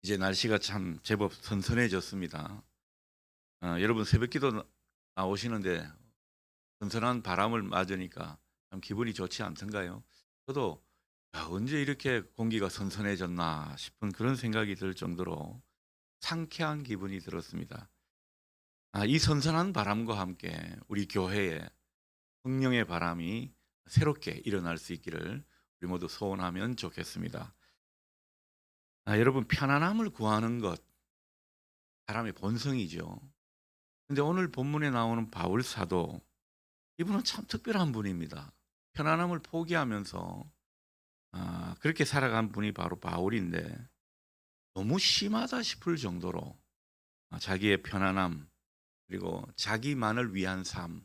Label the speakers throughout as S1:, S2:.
S1: 이제 날씨가 참 제법 선선해졌습니다. 여러분 새벽기도 나오시는데 선선한 바람을 맞으니까 참 기분이 좋지 않던가요? 저도 언제 이렇게 공기가 선선해졌나 싶은 그런 생각이 들 정도로 상쾌한 기분이 들었습니다. 이 선선한 바람과 함께 우리 교회에 성령의 바람이 새롭게 일어날 수 있기를 우리 모두 소원하면 좋겠습니다. 여러분 편안함을 구하는 것 사람의 본성이죠. 근데 오늘 본문에 나오는 바울 사도 이분은 참 특별한 분입니다. 편안함을 포기하면서 그렇게 살아간 분이 바로 바울인데 너무 심하다 싶을 정도로 자기의 편안함 그리고 자기만을 위한 삶,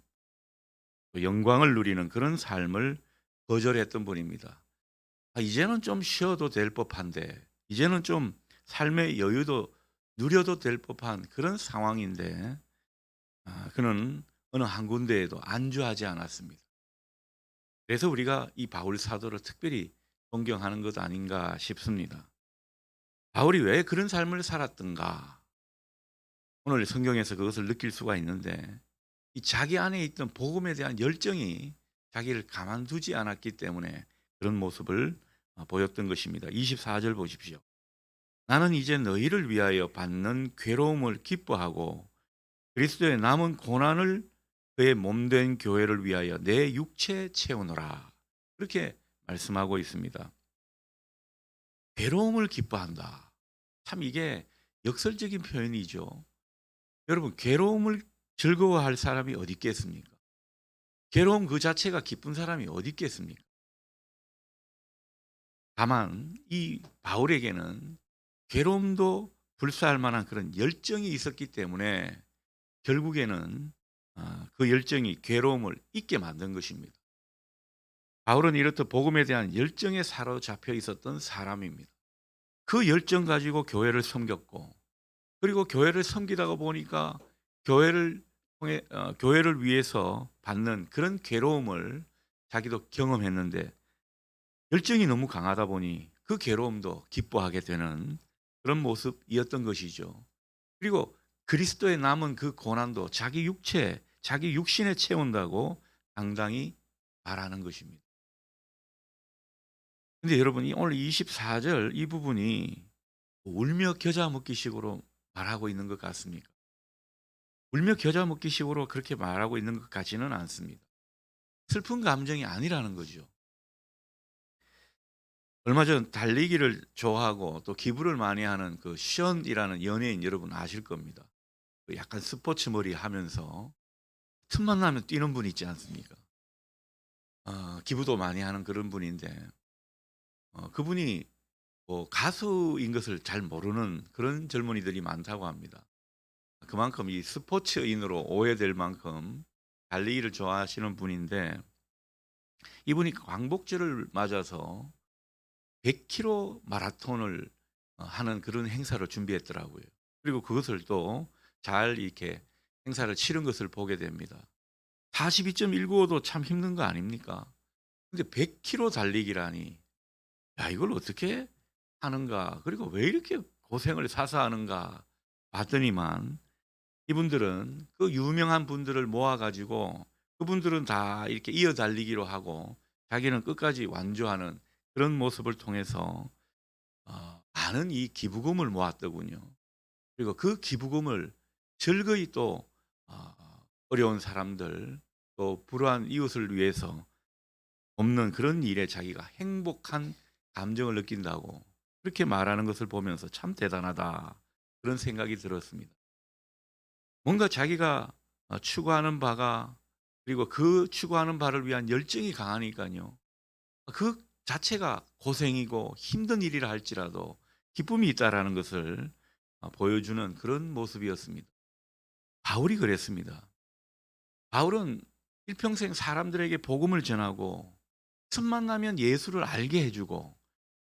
S1: 또 영광을 누리는 그런 삶을 거절했던 분입니다. 이제는 좀 쉬어도 될 법한데 이제는 좀 삶의 여유도 누려도 될 법한 그런 상황인데 그는 어느 한 군데에도 안주하지 않았습니다. 그래서 우리가 이 바울 사도를 특별히 존경하는 것 아닌가 싶습니다. 바울이 왜 그런 삶을 살았던가? 오늘 성경에서 그것을 느낄 수가 있는데 이 자기 안에 있던 복음에 대한 열정이 자기를 가만두지 않았기 때문에 그런 모습을 보였던 것입니다. 24절 보십시오. 나는 이제 너희를 위하여 받는 괴로움을 기뻐하고 그리스도의 남은 고난을 그의 몸된 교회를 위하여 내 육체에 채우노라. 그렇게 말씀하고 있습니다. 괴로움을 기뻐한다. 참 이게 역설적인 표현이죠. 여러분 괴로움을 즐거워할 사람이 어디 있겠습니까? 괴로움 그 자체가 기쁜 사람이 어디 있겠습니까? 다만 이 바울에게는 괴로움도 불사할 만한 그런 열정이 있었기 때문에 결국에는 그 열정이 괴로움을 잊게 만든 것입니다. 바울은 이렇듯 복음에 대한 열정에 사로잡혀 있었던 사람입니다. 그 열정 가지고 교회를 섬겼고 그리고 교회를 섬기다가 보니까 교회를 통해 교회를 위해서 받는 그런 괴로움을 자기도 경험했는데 열정이 너무 강하다 보니 그 괴로움도 기뻐하게 되는 그런 모습이었던 것이죠. 그리고 그리스도의 남은 그 고난도 자기 육체, 자기 육신에 채운다고 당당히 말하는 것입니다. 근데 여러분 이 오늘 24절 이 부분이 울며 겨자 먹기식으로 말하고 있는 것 같습니까? 울며 겨자 먹기식으로 그렇게 말하고 있는 것 같지는 않습니다. 슬픈 감정이 아니라는 거죠. 얼마 전 달리기를 좋아하고 또 기부를 많이 하는 그 션이라는 연예인 여러분 아실 겁니다. 그 약간 스포츠 머리 하면서 틈만 나면 뛰는 분 있지 않습니까? 기부도 많이 하는 그런 분인데 그분이 뭐 가수인 것을 잘 모르는 그런 젊은이들이 많다고 합니다. 그만큼 이 스포츠인으로 오해될 만큼 달리기를 좋아하시는 분인데 이분이 광복절을 맞아서 100km 마라톤을 하는 그런 행사를 준비했더라고요. 그리고 그것을 또 잘 이렇게 행사를 치른 것을 보게 됩니다. 42.195도 참 힘든 거 아닙니까? 근데 100km 달리기라니 야 이걸 어떻게 하는가? 그리고 왜 이렇게 고생을 사서 하는가 봤더니만 이분들은 그 유명한 분들을 모아 가지고 그분들은 다 이렇게 이어 달리기로 하고 자기는 끝까지 완주하는 그런 모습을 통해서 많은 이 기부금을 모았더군요. 그리고 그 기부금을 즐거이 또 어 어려운 사람들 또 불우한 이웃을 위해서 돕는 그런 일에 자기가 행복한 감정을 느낀다고 그렇게 말하는 것을 보면서 '참 대단하다.' 그런 생각이 들었습니다. 뭔가 자기가 추구하는 바가 그리고 그 추구하는 바를 위한 열정이 강하니까요. 그 자체가 고생이고 힘든 일이라 할지라도 기쁨이 있다라는 것을 보여주는 그런 모습이었습니다. 바울이 그랬습니다. 바울은 일평생 사람들에게 복음을 전하고 틈만 나면 예수를 알게 해 주고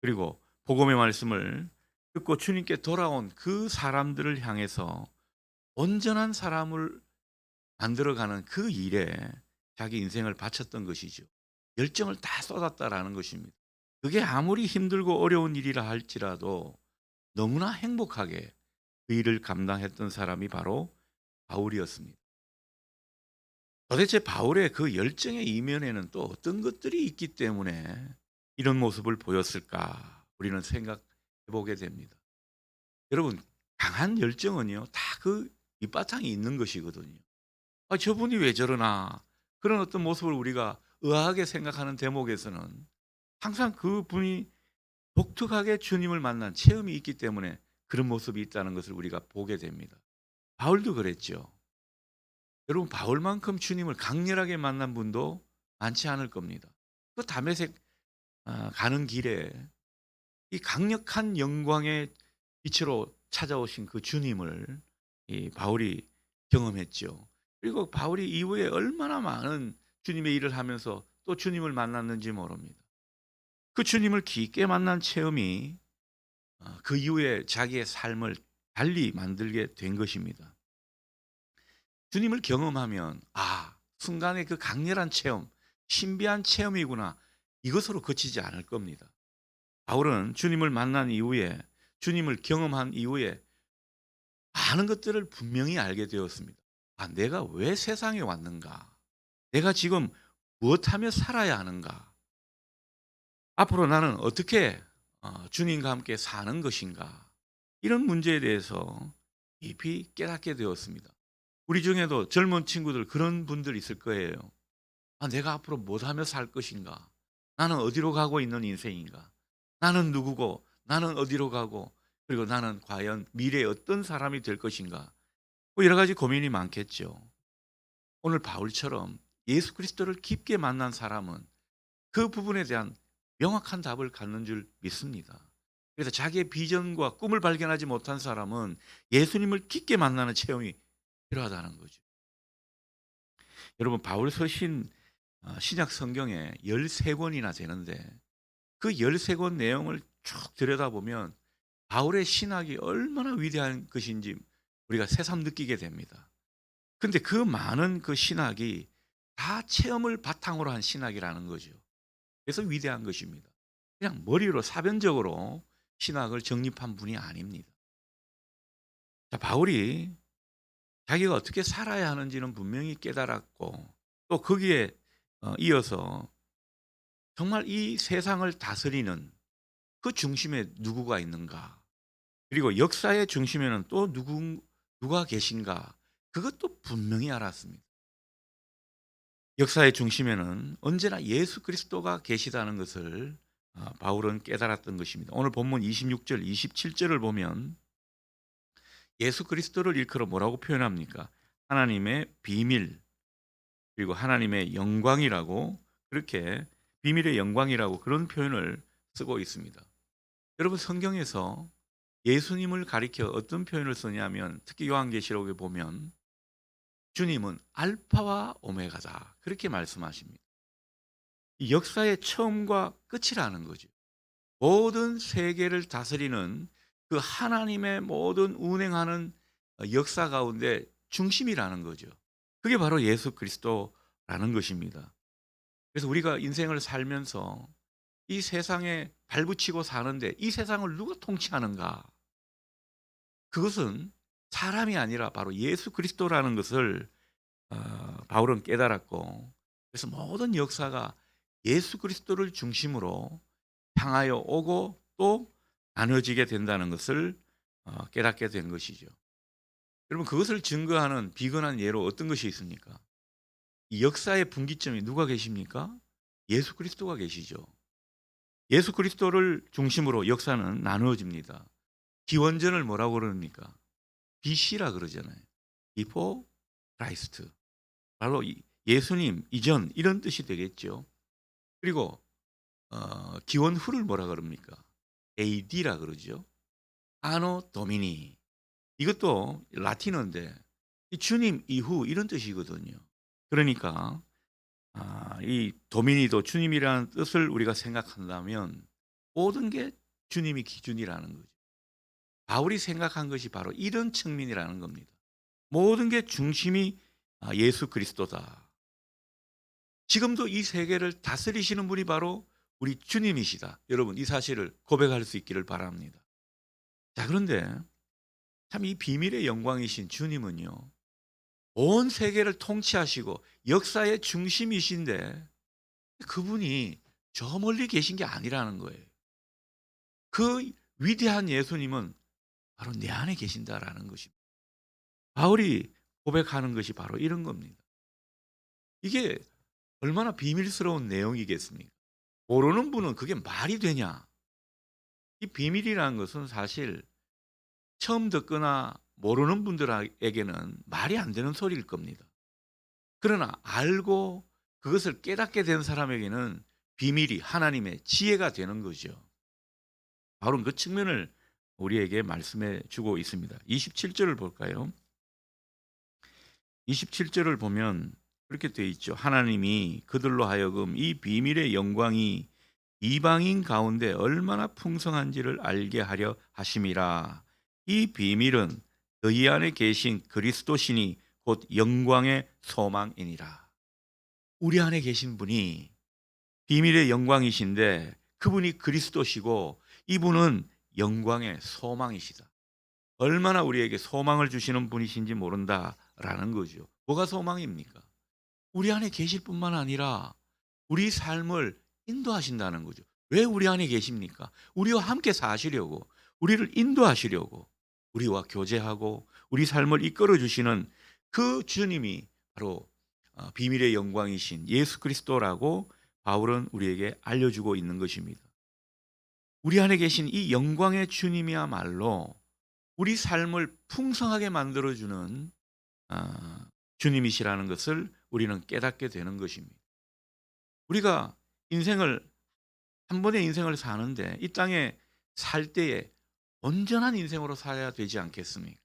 S1: 그리고 복음의 말씀을 듣고 주님께 돌아온 그 사람들을 향해서 온전한 사람을 만들어가는 그 일에 자기 인생을 바쳤던 것이죠. 열정을 다 쏟았다라는 것입니다. 그게 아무리 힘들고 어려운 일이라 할지라도 너무나 행복하게 그 일을 감당했던 사람이 바로 바울이었습니다. 도대체 바울의 그 열정의 이면에는 또 어떤 것들이 있기 때문에 이런 모습을 보였을까 우리는 생각해 보게 됩니다. 여러분, 강한 열정은요 다 그 밑바탕이 있는 것이거든요. '아 저분이 왜 저러나.' 그런 어떤 모습을 우리가 의아하게 생각하는 대목에서는 항상 그분이 독특하게 주님을 만난 체험이 있기 때문에 그런 모습이 있다는 것을 우리가 보게 됩니다. 바울도 그랬죠. 여러분, 바울만큼 주님을 강렬하게 만난 분도 많지 않을 겁니다. 그 다메섹 가는 길에 이 강력한 영광의 빛으로 찾아오신 그 주님을 이 바울이 경험했죠. 그리고 바울이 이후에 얼마나 많은 주님의 일을 하면서 또 주님을 만났는지 모릅니다. 그 주님을 깊게 만난 체험이 그 이후에 자기의 삶을 달리 만들게 된 것입니다. 주님을 경험하면 순간의 그 강렬한 체험, 신비한 체험이구나. 이것으로 그치지 않을 겁니다. 바울은 주님을 만난 이후에 주님을 경험한 이후에 많은 것들을 분명히 알게 되었습니다. 내가 왜 세상에 왔는가? 내가 지금 무엇하며 살아야 하는가? 앞으로 나는 어떻게 주님과 함께 사는 것인가? 이런 문제에 대해서 깊이 깨닫게 되었습니다. 우리 중에도 젊은 친구들 그런 분들 있을 거예요. 내가 앞으로 무엇하며 살 것인가? 나는 어디로 가고 있는 인생인가? 나는 누구고 나는 어디로 가고 그리고 나는 과연 미래에 어떤 사람이 될 것인가? 뭐 여러 가지 고민이 많겠죠. 오늘 바울처럼 예수 그리스도를 깊게 만난 사람은 그 부분에 대한 명확한 답을 갖는 줄 믿습니다. 그래서 자기의 비전과 꿈을 발견하지 못한 사람은 예수님을 깊게 만나는 체험이 필요하다는 거죠. 여러분, 바울 서신 신약 성경에 13권이나 되는데 그 13권 내용을 쭉 들여다보면 바울의 신학이 얼마나 위대한 것인지 우리가 새삼 느끼게 됩니다. 근데 그 많은 그 신학이 다 체험을 바탕으로 한 신학이라는 거죠. 그래서 위대한 것입니다. 그냥 머리로 사변적으로 신학을 정립한 분이 아닙니다. 자, 바울이 자기가 어떻게 살아야 하는지는 분명히 깨달았고 또 거기에 이어서 정말 이 세상을 다스리는 그 중심에 누구가 있는가? 그리고 역사의 중심에는 또 누가 계신가? 그것도 분명히 알았습니다. 역사의 중심에는 언제나 예수 그리스도가 계시다는 것을 바울은 깨달았던 것입니다. 오늘 본문 26절, 27절을 보면 예수 그리스도를 일컬어 뭐라고 표현합니까? 하나님의 비밀, 그리고 하나님의 영광이라고, 그렇게 비밀의 영광이라고 그런 표현을 쓰고 있습니다. 여러분, 성경에서 예수님을 가리켜 어떤 표현을 쓰냐면 특히 요한계시록에 보면 주님은 알파와 오메가다 그렇게 말씀하십니다. 이 역사의 처음과 끝이라는 거죠. 모든 세계를 다스리는 그 하나님의 모든 운행하는 역사 가운데 중심이라는 거죠. 그게 바로 예수 그리스도라는 것입니다. 그래서 우리가 인생을 살면서 이 세상에 발붙이고 사는데 이 세상을 누가 통치하는가? 그것은 사람이 아니라 바로 예수 그리스도라는 것을 바울은 깨달았고, 그래서 모든 역사가 예수 그리스도를 중심으로 향하여 오고 또 나눠지게 된다는 것을 깨닫게 된 것이죠. 여러분, 그것을 증거하는 비근한 예로 어떤 것이 있습니까? 이 역사의 분기점이 누가 계십니까? 예수 그리스도가 계시죠. 예수 그리스도를 중심으로 역사는 나누어집니다. 기원전을 뭐라고 그럽니까? BC라 그러잖아요. Before Christ. 바로 예수님 이전 이런 뜻이 되겠죠. 그리고 기원 후를 뭐라 그럽니까? AD라 그러죠. 아노 도미니. 이것도 라틴어인데 이 주님 이후 이런 뜻이거든요. 그러니까 이 도미니도 주님이라는 뜻을 우리가 생각한다면 모든 게 주님이 기준이라는 거죠. 바울이 생각한 것이 바로 이런 측면이라는 겁니다. 모든 게 중심이 예수 그리스도다. 지금도 이 세계를 다스리시는 분이 바로 우리 주님이시다. 여러분, 이 사실을 고백할 수 있기를 바랍니다. 자, 그런데 참 이 비밀의 영광이신 주님은요, 온 세계를 통치하시고 역사의 중심이신데 그분이 저 멀리 계신 게 아니라는 거예요. 그 위대한 예수님은 바로 내 안에 계신다라는 것입니다. 바울이 고백하는 것이 바로 이런 겁니다. 이게 얼마나 비밀스러운 내용이겠습니까? 모르는 분은 그게 말이 되냐? 이 비밀이라는 것은 사실 처음 듣거나 모르는 분들에게는 말이 안 되는 소리일 겁니다. 그러나 알고 그것을 깨닫게 된 사람에게는 비밀이 하나님의 지혜가 되는 거죠. 바로 그 측면을 우리에게 말씀해 주고 있습니다. 27절을 볼까요? 27절을 보면 그렇게 되어 있죠. 하나님이 그들로 하여금 이 비밀의 영광이 이방인 가운데 얼마나 풍성한지를 알게 하려 하심이라. 이 비밀은 너희 안에 계신 그리스도시니 곧 영광의 소망이니라. 우리 안에 계신 분이 비밀의 영광이신데 그분이 그리스도시고 이분은 영광의 소망이시다. 얼마나 우리에게 소망을 주시는 분이신지 모른다라는 거죠. 뭐가 소망입니까? 우리 안에 계실 뿐만 아니라 우리 삶을 인도하신다는 거죠. 왜 우리 안에 계십니까? 우리와 함께 사시려고, 우리를 인도하시려고, 우리와 교제하고 우리 삶을 이끌어 주시는 그 주님이 바로 비밀의 영광이신 예수 그리스도라고 바울은 우리에게 알려주고 있는 것입니다. 우리 안에 계신 이 영광의 주님이야말로 우리 삶을 풍성하게 만들어주는 주님이시라는 것을 우리는 깨닫게 되는 것입니다. 우리가 인생을 한 번의 인생을 사는데 이 땅에 살 때에 온전한 인생으로 살아야 되지 않겠습니까?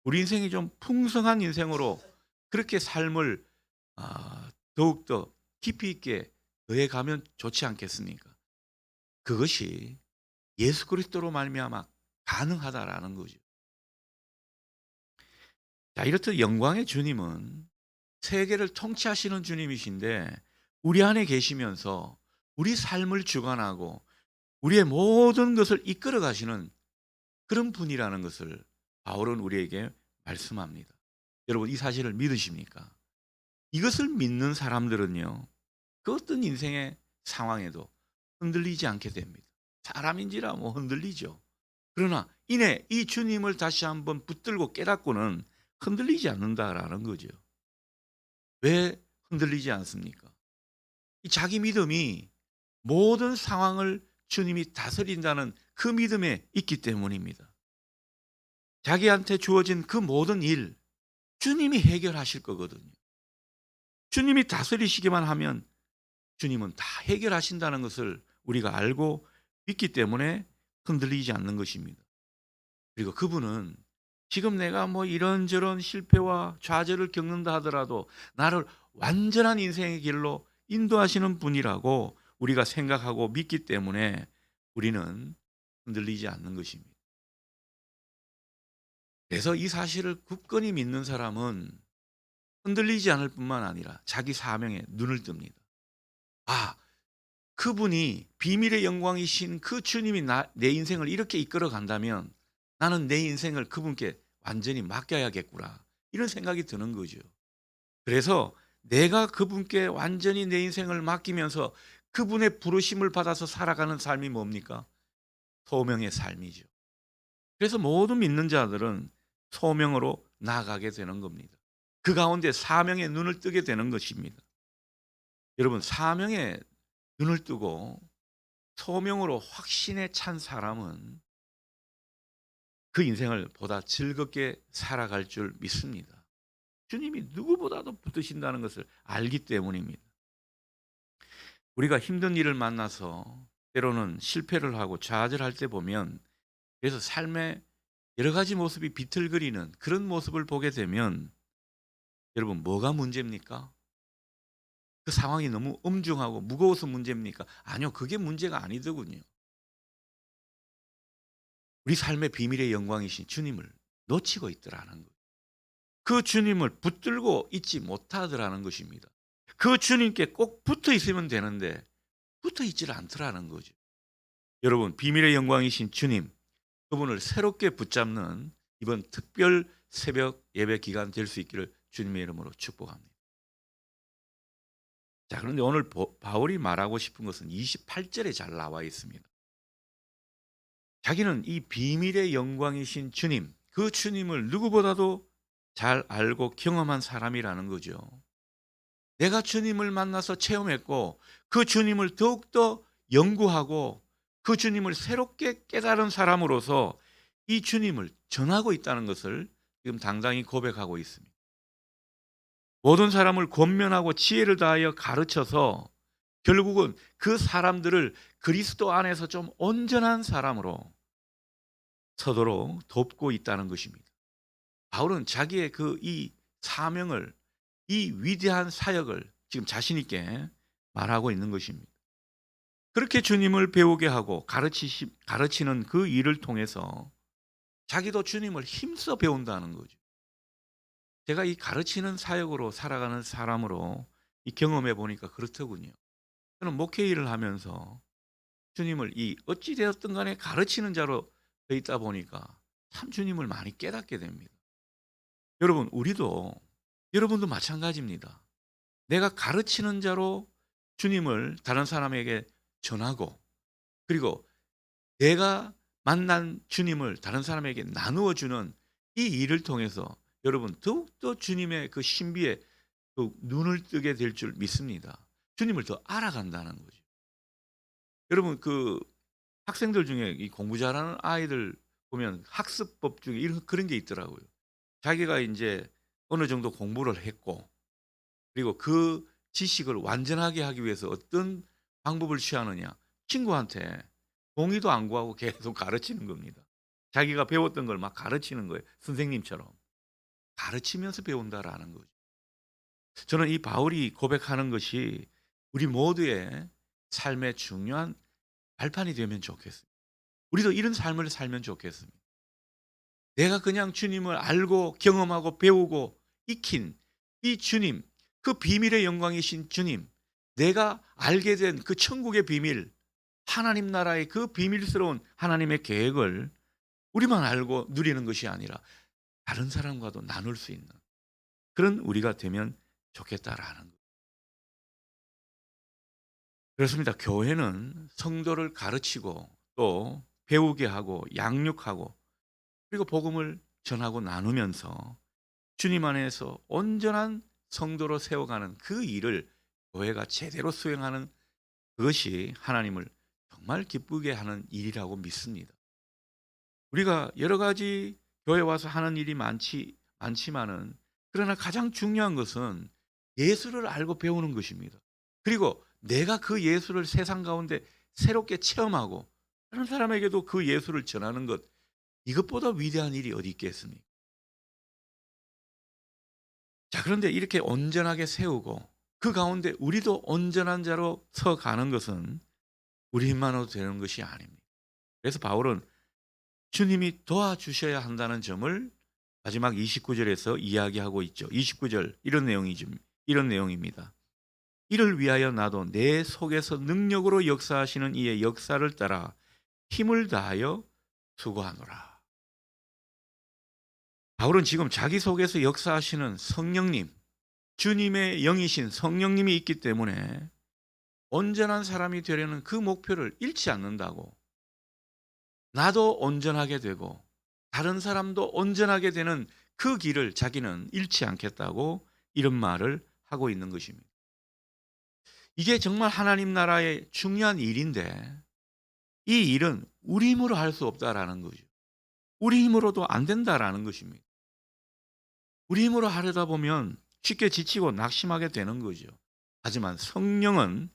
S1: 우리 인생이 좀 풍성한 인생으로 그렇게 삶을 더욱더 깊이 있게 더해가면 좋지 않겠습니까? 그것이 예수 그리스도로 말미암아 가능하다라는 거죠. 자, 이렇듯 영광의 주님은 세계를 통치하시는 주님이신데 우리 안에 계시면서 우리 삶을 주관하고 우리의 모든 것을 이끌어 가시는 그런 분이라는 것을 바울은 우리에게 말씀합니다. 여러분, 이 사실을 믿으십니까? 이것을 믿는 사람들은요, 그 어떤 인생의 상황에도 흔들리지 않게 됩니다. 사람인지라 뭐 흔들리죠. 그러나 이내 이 주님을 다시 한번 붙들고 깨닫고는 흔들리지 않는다라는 거죠. 왜 흔들리지 않습니까? 이 자기 믿음이 모든 상황을 주님이 다스린다는 그 믿음에 있기 때문입니다. 자기한테 주어진 그 모든 일 주님이 해결하실 거거든요. 주님이 다스리시기만 하면 주님은 다 해결하신다는 것을 우리가 알고 믿기 때문에 흔들리지 않는 것입니다. 그리고 그분은 지금 내가 뭐 이런저런 실패와 좌절을 겪는다 하더라도 나를 완전한 인생의 길로 인도하시는 분이라고 우리가 생각하고 믿기 때문에 우리는 흔들리지 않는 것입니다. 그래서 이 사실을 굳건히 믿는 사람은 흔들리지 않을 뿐만 아니라 자기 사명에 눈을 뜹니다. 아, 그분이 비밀의 영광이신 그 주님이 내 인생을 이렇게 이끌어 간다면 나는 내 인생을 그분께 완전히 맡겨야겠구나. 이런 생각이 드는 거죠. 그래서 내가 그분께 완전히 내 인생을 맡기면서 그분의 부르심을 받아서 살아가는 삶이 뭡니까? 소명의 삶이죠. 그래서 모든 믿는 자들은 소명으로 나아가게 되는 겁니다. 그 가운데 사명의 눈을 뜨게 되는 것입니다. 여러분, 사명의 눈을 뜨고 소명으로 확신에 찬 사람은 그 인생을 보다 즐겁게 살아갈 줄 믿습니다. 주님이 누구보다도 붙드신다는 것을 알기 때문입니다. 우리가 힘든 일을 만나서 때로는 실패를 하고 좌절할 때 보면 그래서 삶의 여러 가지 모습이 비틀거리는 그런 모습을 보게 되면 여러분, 뭐가 문제입니까? 그 상황이 너무 엄중하고 무거워서 문제입니까? 아니요, 그게 문제가 아니더군요. 우리 삶의 비밀의 영광이신 주님을 놓치고 있더라는 거예요. 그 주님을 붙들고 있지 못하더라는 것입니다. 그 주님께 꼭 붙어 있으면 되는데 붙어 있지를 않더라는 거죠. 여러분, 비밀의 영광이신 주님, 그분을 새롭게 붙잡는 이번 특별 새벽 예배 기간 될 수 있기를 주님의 이름으로 축복합니다. 자, 그런데 오늘 바울이 말하고 싶은 것은 28절에 잘 나와 있습니다. 자기는 이 비밀의 영광이신 주님, 그 주님을 누구보다도 잘 알고 경험한 사람이라는 거죠. 내가 주님을 만나서 체험했고 그 주님을 더욱더 연구하고 그 주님을 새롭게 깨달은 사람으로서 이 주님을 전하고 있다는 것을 지금 당당히 고백하고 있습니다. 모든 사람을 권면하고 지혜를 다하여 가르쳐서 결국은 그 사람들을 그리스도 안에서 좀 온전한 사람으로 서도록 돕고 있다는 것입니다. 바울은 자기의 그 이 사명을, 이 위대한 사역을 지금 자신 있게 말하고 있는 것입니다. 그렇게 주님을 배우게 하고 가르치는 그 일을 통해서 자기도 주님을 힘써 배운다는 거죠. 제가 이 가르치는 사역으로 살아가는 사람으로 이 경험해 보니까 그렇더군요. 저는 목회 일을 하면서 주님을 이 어찌 되었든 간에 가르치는 자로 돼 있다 보니까 참 주님을 많이 깨닫게 됩니다. 여러분, 여러분도 마찬가지입니다. 내가 가르치는 자로 주님을 다른 사람에게 전하고, 그리고 내가 만난 주님을 다른 사람에게 나누어 주는 이 일을 통해서 여러분 더욱더 주님의 그 신비에 그 눈을 뜨게 될 줄 믿습니다. 주님을 더 알아간다는 거죠. 여러분, 그 학생들 중에 이 공부 잘하는 아이들 보면 학습법 중에 이런 그런 게 있더라고요. 자기가 인제 어느 정도 공부를 했고, 그리고 그 지식을 완전하게 하기 위해서 어떤 방법을 취하느냐. 친구한테 동의도 안 구하고 계속 가르치는 겁니다. 자기가 배웠던 걸 막 가르치는 거예요, 선생님처럼. 가르치면서 배운다라는 거죠. 저는 이 바울이 고백하는 것이 우리 모두의 삶의 중요한 발판이 되면 좋겠어요. 우리도 이런 삶을 살면 좋겠습니다. 내가 그냥 주님을 알고 경험하고 배우고 익힌 이 주님, 그 비밀의 영광이신 주님, 내가 알게 된 그 천국의 비밀, 하나님 나라의 그 비밀스러운 하나님의 계획을 우리만 알고 누리는 것이 아니라 다른 사람과도 나눌 수 있는 그런 우리가 되면 좋겠다라는 거예요. 그렇습니다. 교회는 성도를 가르치고 또 배우게 하고 양육하고 그리고 복음을 전하고 나누면서 주님 안에서 온전한 성도로 세워가는 그 일을 교회가 제대로 수행하는 그것이 하나님을 정말 기쁘게 하는 일이라고 믿습니다. 우리가 여러 가지 교회 와서 하는 일이 많지만은 그러나 가장 중요한 것은 예수를 알고 배우는 것입니다. 그리고 내가 그 예수를 세상 가운데 새롭게 체험하고 다른 사람에게도 그 예수를 전하는 것, 이것보다 위대한 일이 어디 있겠습니까? 자, 그런데 이렇게 온전하게 세우고 그 가운데 우리도 온전한 자로 서 가는 것은 우리 힘만으로 되는 것이 아닙니다. 그래서 바울은 주님이 도와주셔야 한다는 점을 마지막 29절에서 이야기하고 있죠. 29절 이런 내용입니다. 이를 위하여 나도 내 속에서 능력으로 역사하시는 이의 역사를 따라 힘을 다하여 수고하노라. 바울은 지금 자기 속에서 역사하시는 성령님, 주님의 영이신 성령님이 있기 때문에 온전한 사람이 되려는 그 목표를 잃지 않는다고, 나도 온전하게 되고 다른 사람도 온전하게 되는 그 길을 자기는 잃지 않겠다고 이런 말을 하고 있는 것입니다. 이게 정말 하나님 나라의 중요한 일인데 이 일은 우리 힘으로 할 수 없다라는 거죠. 우리 힘으로도 안 된다라는 것입니다. 우리 힘으로 하려다 보면 쉽게 지치고 낙심하게 되는 거죠. 하지만 성령은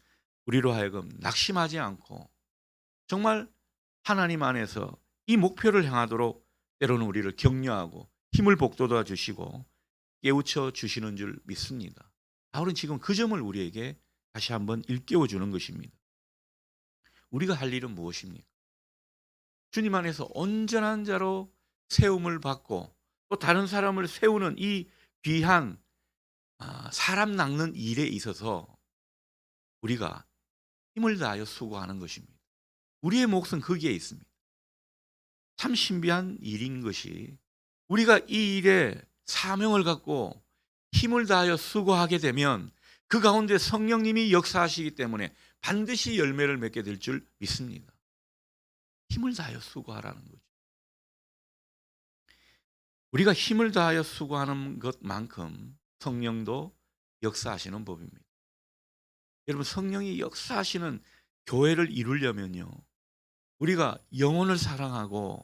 S1: 우리로 하여금 낙심하지 않고 정말 하나님 안에서 이 목표를 향하도록 때로는 우리를 격려하고 힘을 북돋아 주시고 깨우쳐 주시는 줄 믿습니다. 바울은 지금 그 점을 우리에게 다시 한번 일깨워 주는 것입니다. 우리가 할 일은 무엇입니까? 주님 안에서 온전한 자로 세움을 받고 또 다른 사람을 세우는 이 귀한 사람 낚는 일에 있어서 우리가 힘을 다하여 수고하는 것입니다. 우리의 몫은 거기에 있습니다. 참 신비한 일인 것이, 우리가 이 일에 사명을 갖고 힘을 다하여 수고하게 되면 그 가운데 성령님이 역사하시기 때문에 반드시 열매를 맺게 될 줄 믿습니다. 힘을 다하여 수고하라는 거죠. 우리가 힘을 다하여 수고하는 것만큼 성령도 역사하시는 법입니다. 여러분, 성령이 역사하시는 교회를 이루려면요, 우리가 영혼을 사랑하고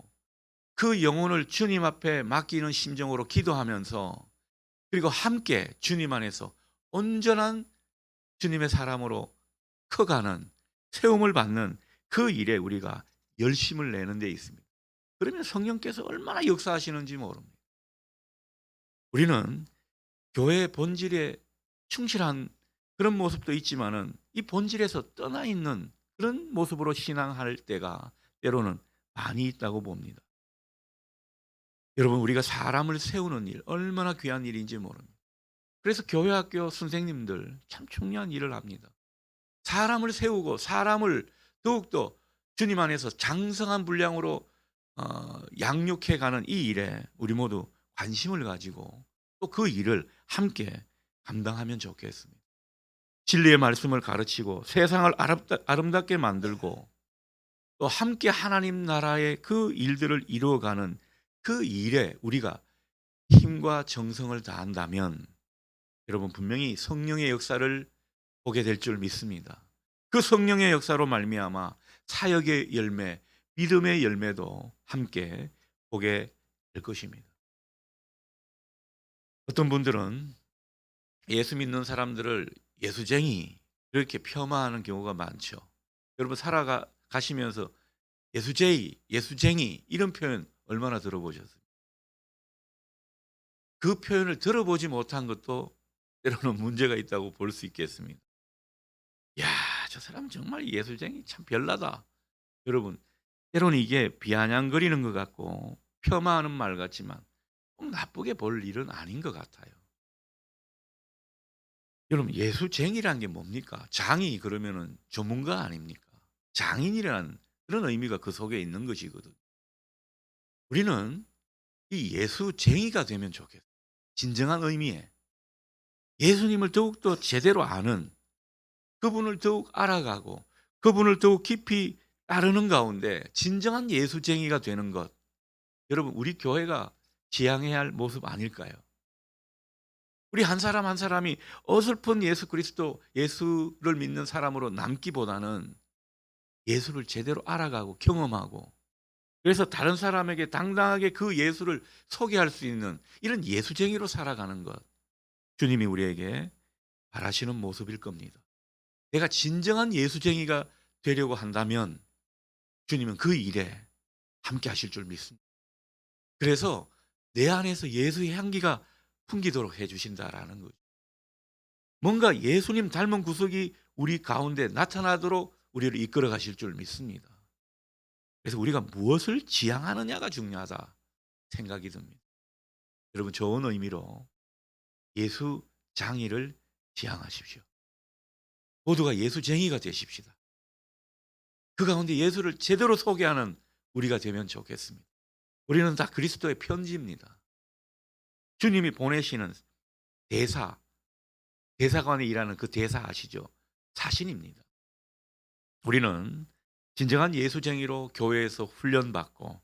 S1: 그 영혼을 주님 앞에 맡기는 심정으로 기도하면서, 그리고 함께 주님 안에서 온전한 주님의 사람으로 커가는, 세움을 받는 그 일에 우리가 열심을 내는 데 있습니다. 그러면 성령께서 얼마나 역사하시는지 모릅니다. 우리는 교회의 본질에 충실한 그런 모습도 있지만은 이 본질에서 떠나 있는 그런 모습으로 신앙할 때가 때로는 많이 있다고 봅니다. 여러분, 우리가 사람을 세우는 일 얼마나 귀한 일인지 모릅니다. 그래서 교회 학교 선생님들 참 중요한 일을 합니다. 사람을 세우고 사람을 더욱더 주님 안에서 장성한 분량으로 양육해 가는 이 일에 우리 모두 관심을 가지고 또 그 일을 함께 감당하면 좋겠습니다. 진리의 말씀을 가르치고 세상을 아름답게 만들고 또 함께 하나님 나라의 그 일들을 이루어가는 그 일에 우리가 힘과 정성을 다한다면 여러분, 분명히 성령의 역사를 보게 될 줄 믿습니다. 그 성령의 역사로 말미암아 사역의 열매, 믿음의 열매도 함께 보게 될 것입니다. 어떤 분들은 예수 믿는 사람들을 예수쟁이 이렇게 폄하하는 경우가 많죠. 여러분, 살아가시면서 예수제이, 예수쟁이 이런 표현 얼마나 들어보셨어요? 그 표현을 들어보지 못한 것도 때로는 문제가 있다고 볼 수 있겠습니다. 야, 저 사람 정말 예수쟁이 참 별나다. 여러분, 때로는 이게 비아냥거리는 것 같고 폄하하는 말 같지만 꼭 나쁘게 볼 일은 아닌 것 같아요. 여러분, 예수쟁이라는 게 뭡니까? 장이 그러면은 전문가 아닙니까? 장인이라는 그런 의미가 그 속에 있는 것이거든요. 우리는 이 예수쟁이가 되면 좋겠어요. 진정한 의미의 예수님을 더욱더 제대로 아는, 그분을 더욱 알아가고 그분을 더욱 깊이 따르는 가운데 진정한 예수쟁이가 되는 것, 여러분, 우리 교회가 지향해야 할 모습 아닐까요? 우리 한 사람 한 사람이 어설픈 예수 그리스도, 예수를 믿는 사람으로 남기보다는 예수를 제대로 알아가고 경험하고, 그래서 다른 사람에게 당당하게 그 예수를 소개할 수 있는 이런 예수쟁이로 살아가는 것, 주님이 우리에게 바라시는 모습일 겁니다. 내가 진정한 예수쟁이가 되려고 한다면 주님은 그 일에 함께 하실 줄 믿습니다. 그래서 내 안에서 예수의 향기가 풍기도록 해 주신다라는 거죠. 뭔가 예수님 닮은 구석이 우리 가운데 나타나도록 우리를 이끌어 가실 줄 믿습니다. 그래서 우리가 무엇을 지향하느냐가 중요하다 생각이 듭니다. 여러분, 좋은 의미로 예수 장의를 지향하십시오. 모두가 예수쟁이가 되십시다. 그 가운데 예수를 제대로 소개하는 우리가 되면 좋겠습니다. 우리는 다 그리스도의 편지입니다. 주님이 보내시는 대사관에 일하는 그 대사 아시죠? 사신입니다. 우리는 진정한 예수쟁이로 교회에서 훈련받고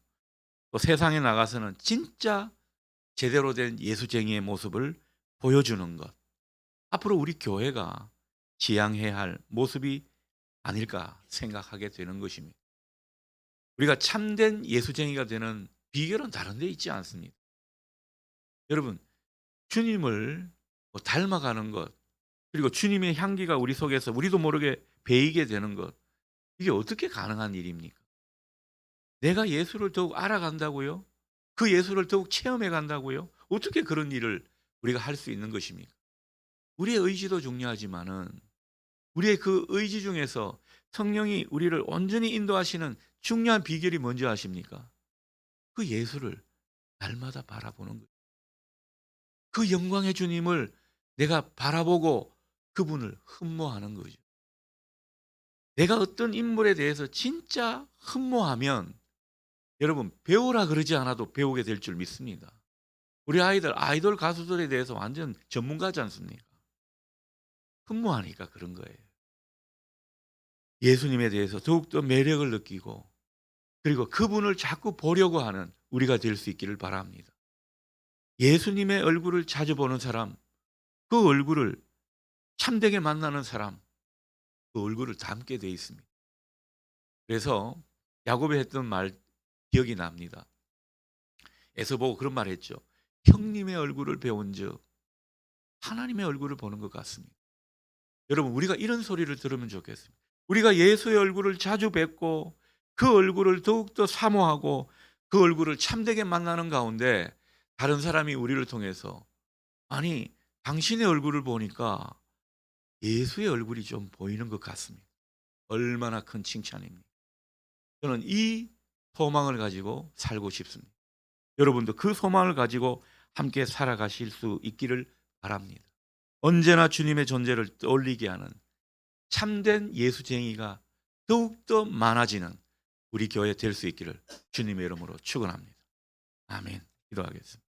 S1: 또 세상에 나가서는 진짜 제대로 된 예수쟁이의 모습을 보여주는 것, 앞으로 우리 교회가 지향해야 할 모습이 아닐까 생각하게 되는 것입니다. 우리가 참된 예수쟁이가 되는 비결은 다른 데 있지 않습니다. 여러분, 주님을 닮아가는 것, 그리고 주님의 향기가 우리 속에서 우리도 모르게 배이게 되는 것, 이게 어떻게 가능한 일입니까? 내가 예수를 더욱 알아간다고요? 그 예수를 더욱 체험해 간다고요? 어떻게 그런 일을 우리가 할 수 있는 것입니까? 우리의 의지도 중요하지만은 우리의 그 의지 중에서 성령이 우리를 온전히 인도하시는 중요한 비결이 뭔지 아십니까? 그 예수를 날마다 바라보는 거예요. 그 영광의 주님을 내가 바라보고 그분을 흠모하는 거죠. 내가 어떤 인물에 대해서 진짜 흠모하면 여러분 배우라 그러지 않아도 배우게 될 줄 믿습니다. 우리 아이돌 가수들에 대해서 완전 전문가지 않습니까? 흠모하니까 그런 거예요. 예수님에 대해서 더욱더 매력을 느끼고 그리고 그분을 자꾸 보려고 하는 우리가 될 수 있기를 바랍니다. 예수님의 얼굴을 자주 보는 사람, 그 얼굴을 참되게 만나는 사람, 그 얼굴을 닮게 돼 있습니다. 그래서 야곱이 했던 말 기억이 납니다. 에서보고 그런 말 했죠. 형님의 얼굴을 배운즉 하나님의 얼굴을 보는 것 같습니다. 여러분 우리가 이런 소리를 들으면 좋겠습니다. 우리가 예수의 얼굴을 자주 뵙고 그 얼굴을 더욱더 사모하고 그 얼굴을 참되게 만나는 가운데 다른 사람이 우리를 통해서 아니 당신의 얼굴을 보니까 예수의 얼굴이 좀 보이는 것 같습니다. 얼마나 큰 칭찬입니까? 저는 이 소망을 가지고 살고 싶습니다. 여러분도 그 소망을 가지고 함께 살아가실 수 있기를 바랍니다. 언제나 주님의 존재를 떠올리게 하는 참된 예수쟁이가 더욱더 많아지는 우리 교회 될 수 있기를 주님의 이름으로 축원합니다. 아멘. 기도하겠습니다.